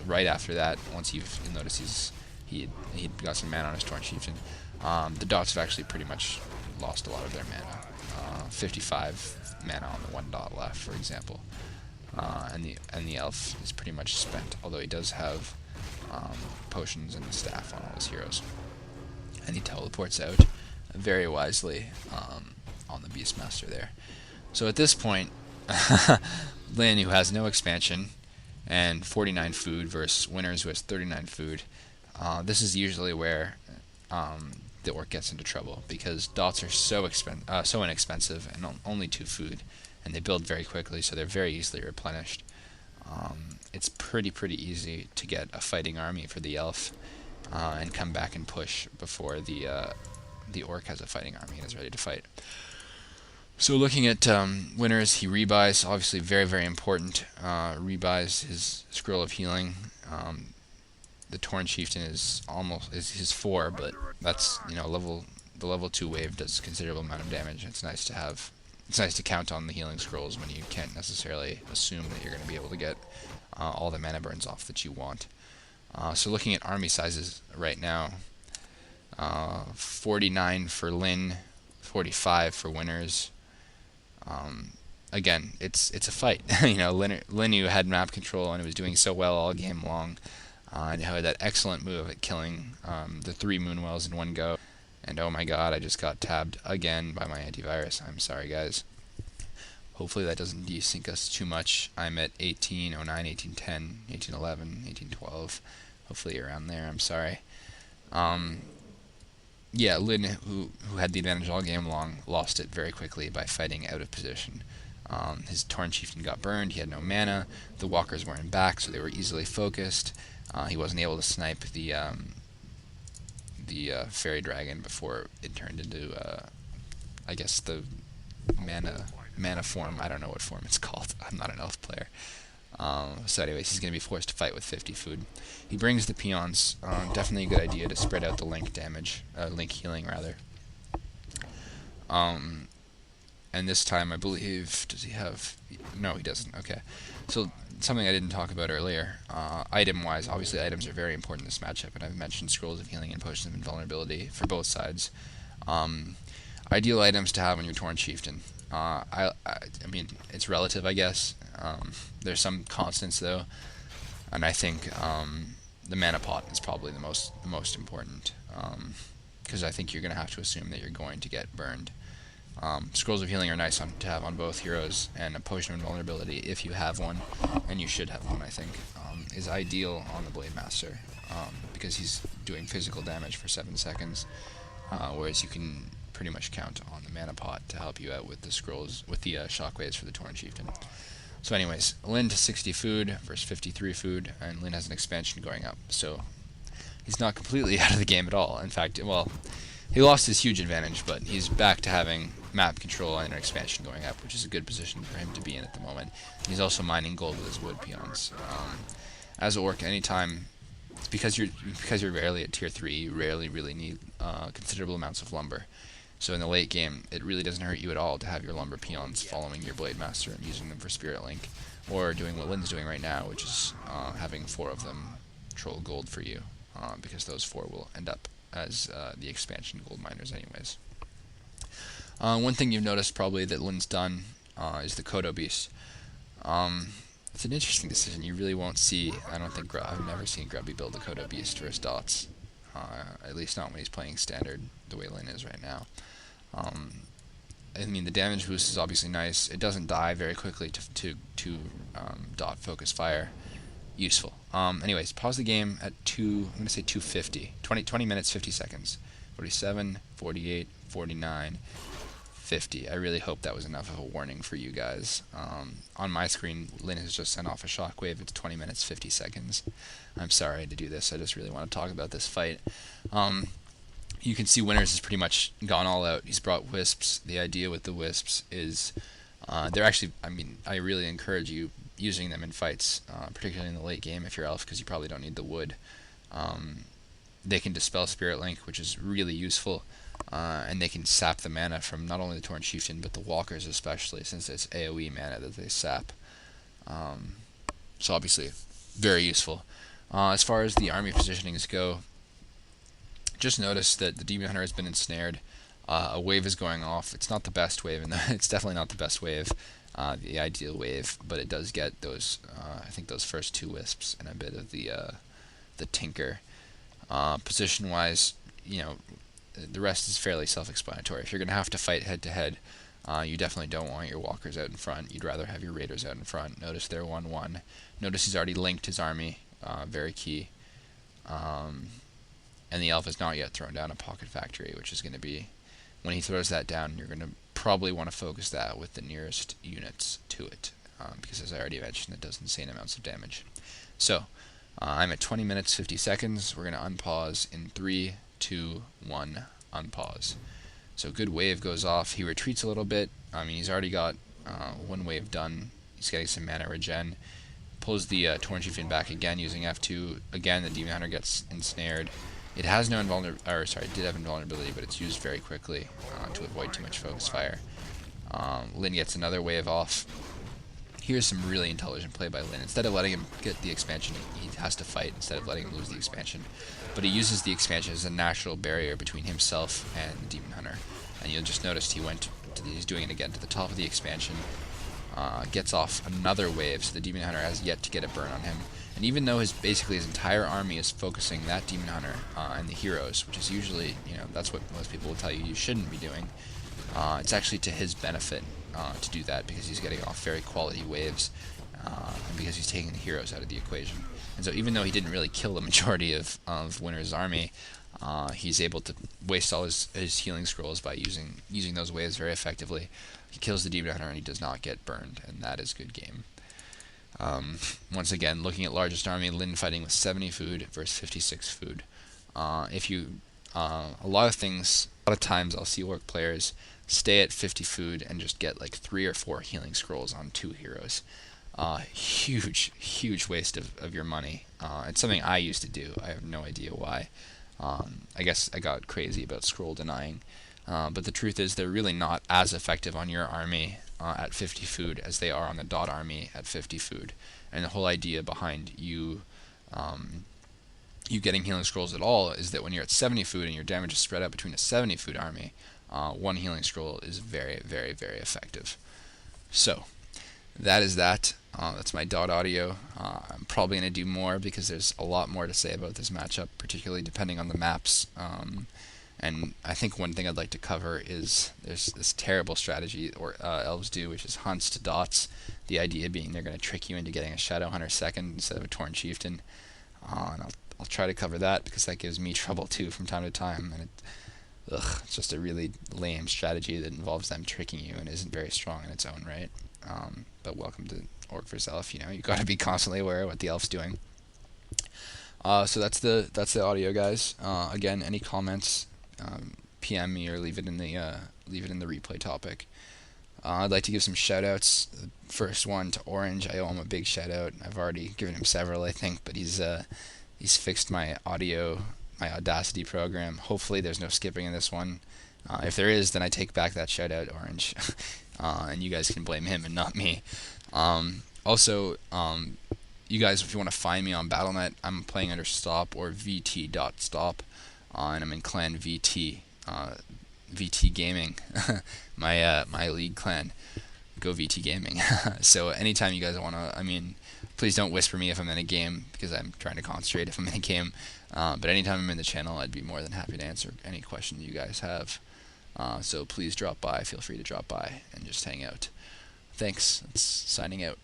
right after that, once you'll notice he'd got some mana on his Torn Chieftain, the dots have actually pretty much lost a lot of their mana. 55 mana on the one dot left, for example, and the elf is pretty much spent. Although he does have potions and staff on all his heroes, and he teleports out very wisely on the Beastmaster there. So at this point, Lyn, who has no expansion and 49 food, versus Winners, who has 39 food. This is usually where the orc gets into trouble, because dots are so inexpensive and only 2 food, and they build very quickly, so they're very easily replenished. It's pretty easy to get a fighting army for the elf and come back and push before the orc has a fighting army and is ready to fight. So looking at Winners, he rebuys, obviously very important. Rebuys his Scroll of Healing. The Torn Chieftain is his 4, but that's, you know, the level 2 wave does a considerable amount of damage. It's nice to count on the healing scrolls when you can't necessarily assume that you're going to be able to get all the mana burns off that you want. So looking at army sizes right now, 49 for Lyn, 45 for Winners. Again, it's a fight. You know, Lyn, who had map control and was doing so well all game long, and had that excellent move at killing the 3 Moonwells in one go. And oh my god, I just got tabbed again by my antivirus. I'm sorry, guys. Hopefully that doesn't desync us too much. I'm at 1809, 1810, 1811, 1812. Hopefully around there. I'm sorry. Yeah, Lyn, who had the advantage all game long, lost it very quickly by fighting out of position. His Torn Chieftain got burned. He had no mana. The walkers weren't back, so they were easily focused. He wasn't able to snipe the fairy dragon before it turned into, I guess, the mana form. I don't know what form it's called. I'm not an elf player. So anyways, he's going to be forced to fight with 50 food. He brings the peons. Definitely a good idea to spread out the link damage, link healing rather. And this time I believe, does he have, no he doesn't, okay. So something I didn't talk about earlier, item wise, obviously items are very important in this matchup, and I've mentioned Scrolls of Healing and Potions of Invulnerability for both sides. Ideal items to have on your Torn Chieftain. I mean, it's relative, I guess. There's some constants though, and I think the mana pot is probably the most important, because I think you're going to have to assume that you're going to get burned. Scrolls of Healing are nice to have on both heroes, and a Potion of Invulnerability, if you have one, and you should have one, I think, is ideal on the Blade Master, because he's doing physical damage for 7 seconds, whereas you can pretty much count on the mana pot to help you out with the scrolls, with the shockwaves for the Torn Chieftain. So anyways, Lyn to 60 food versus 53 food, and Lyn has an expansion going up, so he's not completely out of the game at all. In fact, well, he lost his huge advantage, but he's back to having map control and an expansion going up, which is a good position for him to be in at the moment. He's also mining gold with his wood peons. As an orc, anytime, because you're rarely at tier 3, you rarely really need considerable amounts of lumber. So in the late game, it really doesn't hurt you at all to have your lumber peons following your Blade Master and using them for Spirit Link, or doing what Lyn's doing right now, which is having 4 of them troll gold for you, because those 4 will end up as the expansion gold miners anyways. One thing you've noticed probably that Lyn's done is the Kodo Beast. It's an interesting decision. You really won't see, I don't think, I've never seen Grubby build a Kodo Beast for his dots. At least not when he's playing standard the way Lyn is right now. I mean, the damage boost is obviously nice. It doesn't die very quickly to dot focus fire. Useful. Anyways, pause the game at I'm going to say 250. 20 minutes, 50 seconds. 47, 48, 49, 50. I really hope that was enough of a warning for you guys. On my screen, Lyn has just sent off a shockwave. It's 20 minutes, 50 seconds. I'm sorry to do this. I just really want to talk about this fight. You can see Winners has pretty much gone all out. He's brought wisps. The idea with the wisps is they're actually, I mean, I really encourage you using them in fights, particularly in the late game if you're elf, because you probably don't need the wood. They can dispel Spirit Link, which is really useful, and they can sap the mana from not only the Torn Chieftain, but the walkers especially, since it's AoE mana that they sap. So obviously, very useful. As far as the army positionings go, just notice that the Demon Hunter has been ensnared. A wave is going off. It's not the best wave, and it's definitely not the best wave, the ideal wave, but it does get those, I think those first 2 wisps and a bit of the tinker. Position-wise, you know, the rest is fairly self-explanatory. If you're going to have to fight head-to-head, you definitely don't want your walkers out in front. You'd rather have your raiders out in front. Notice they're 1-1. Notice he's already linked his army, very key. And the elf has not yet thrown down a pocket factory, which is going to be, when he throws that down, you're going to probably want to focus that with the nearest units to it, because as I already mentioned, it does insane amounts of damage. So, I'm at 20 minutes 50 seconds. We're going to unpause in 3, 2, 1, unpause. So good wave goes off. He retreats a little bit. I mean, he's already got 1 wave done. He's getting some mana regen. Pulls the Torn Chieftain back again using F2. Again, the Demon Hunter gets ensnared. It has no invulnerability, or sorry, it did have invulnerability, but it's used very quickly to avoid too much focus fire. Lin gets another wave off. Here's some really intelligent play by Lin. Instead of letting him get the expansion, he has to fight instead of letting him lose the expansion. But he uses the expansion as a natural barrier between himself and the Demon Hunter. And you'll just notice he's doing it again to the top of the expansion. Gets off another wave, so the Demon Hunter has yet to get a burn on him. And even though basically his entire army is focusing that Demon Hunter and the heroes, which is usually, that's what most people will tell you shouldn't be doing, it's actually to his benefit to do that, because he's getting off very quality waves, and because he's taking the heroes out of the equation. And so even though he didn't really kill the majority of Winter's army, he's able to waste all his healing scrolls by using those waves very effectively. He kills the Demon Hunter and he does not get burned, and that is good game. Once again, looking at largest army, Lin fighting with 70 food versus 56 food. A lot of times I'll see orc players stay at 50 food and just get like 3 or 4 healing scrolls on 2 heroes. Huge waste of your money. It's something I used to do. I have no idea why. I guess I got crazy about scroll denying. But the truth is they're really not as effective on your army at 50 food as they are on the dot army at 50 food. And the whole idea behind you getting healing scrolls at all is that when you're at 70 food and your damage is spread out between a 70 food army, 1 healing scroll is very, very, very effective. So, that is that. That's my dot audio. I'm probably going to do more because there's a lot more to say about this matchup, particularly depending on the maps. And I think one thing I'd like to cover is there's this terrible strategy elves do, which is hunts to dots. The idea being they're going to trick you into getting a Shadow Hunter second instead of a Torn Chieftain. And I'll try to cover that because that gives me trouble too from time to time. And it's just a really lame strategy that involves them tricking you and isn't very strong in its own right. But welcome to Orc vs. Elf. You've got to be constantly aware of what the elf's doing. So that's the audio, guys. Again, any comments? PM me or leave it in the replay topic. I'd like to give some shout outs. First one to Orange. I owe him a big shout out. I've already given him several, I think, but he's fixed my audio, my Audacity program. Hopefully there's no skipping in this one. If there is, then I take back that shout out, Orange. And you guys can blame him and not me. Also, you guys, if you want to find me on Battle.net, I'm playing under Stop or vt.stop. And I'm in clan VT, VT Gaming, my league clan. Go VT Gaming. So anytime you guys want to, please don't whisper me if I'm in a game because I'm trying to concentrate if I'm in a game. But anytime I'm in the channel, I'd be more than happy to answer any questions you guys have. So please drop by. Feel free to drop by and just hang out. Thanks. That's signing out.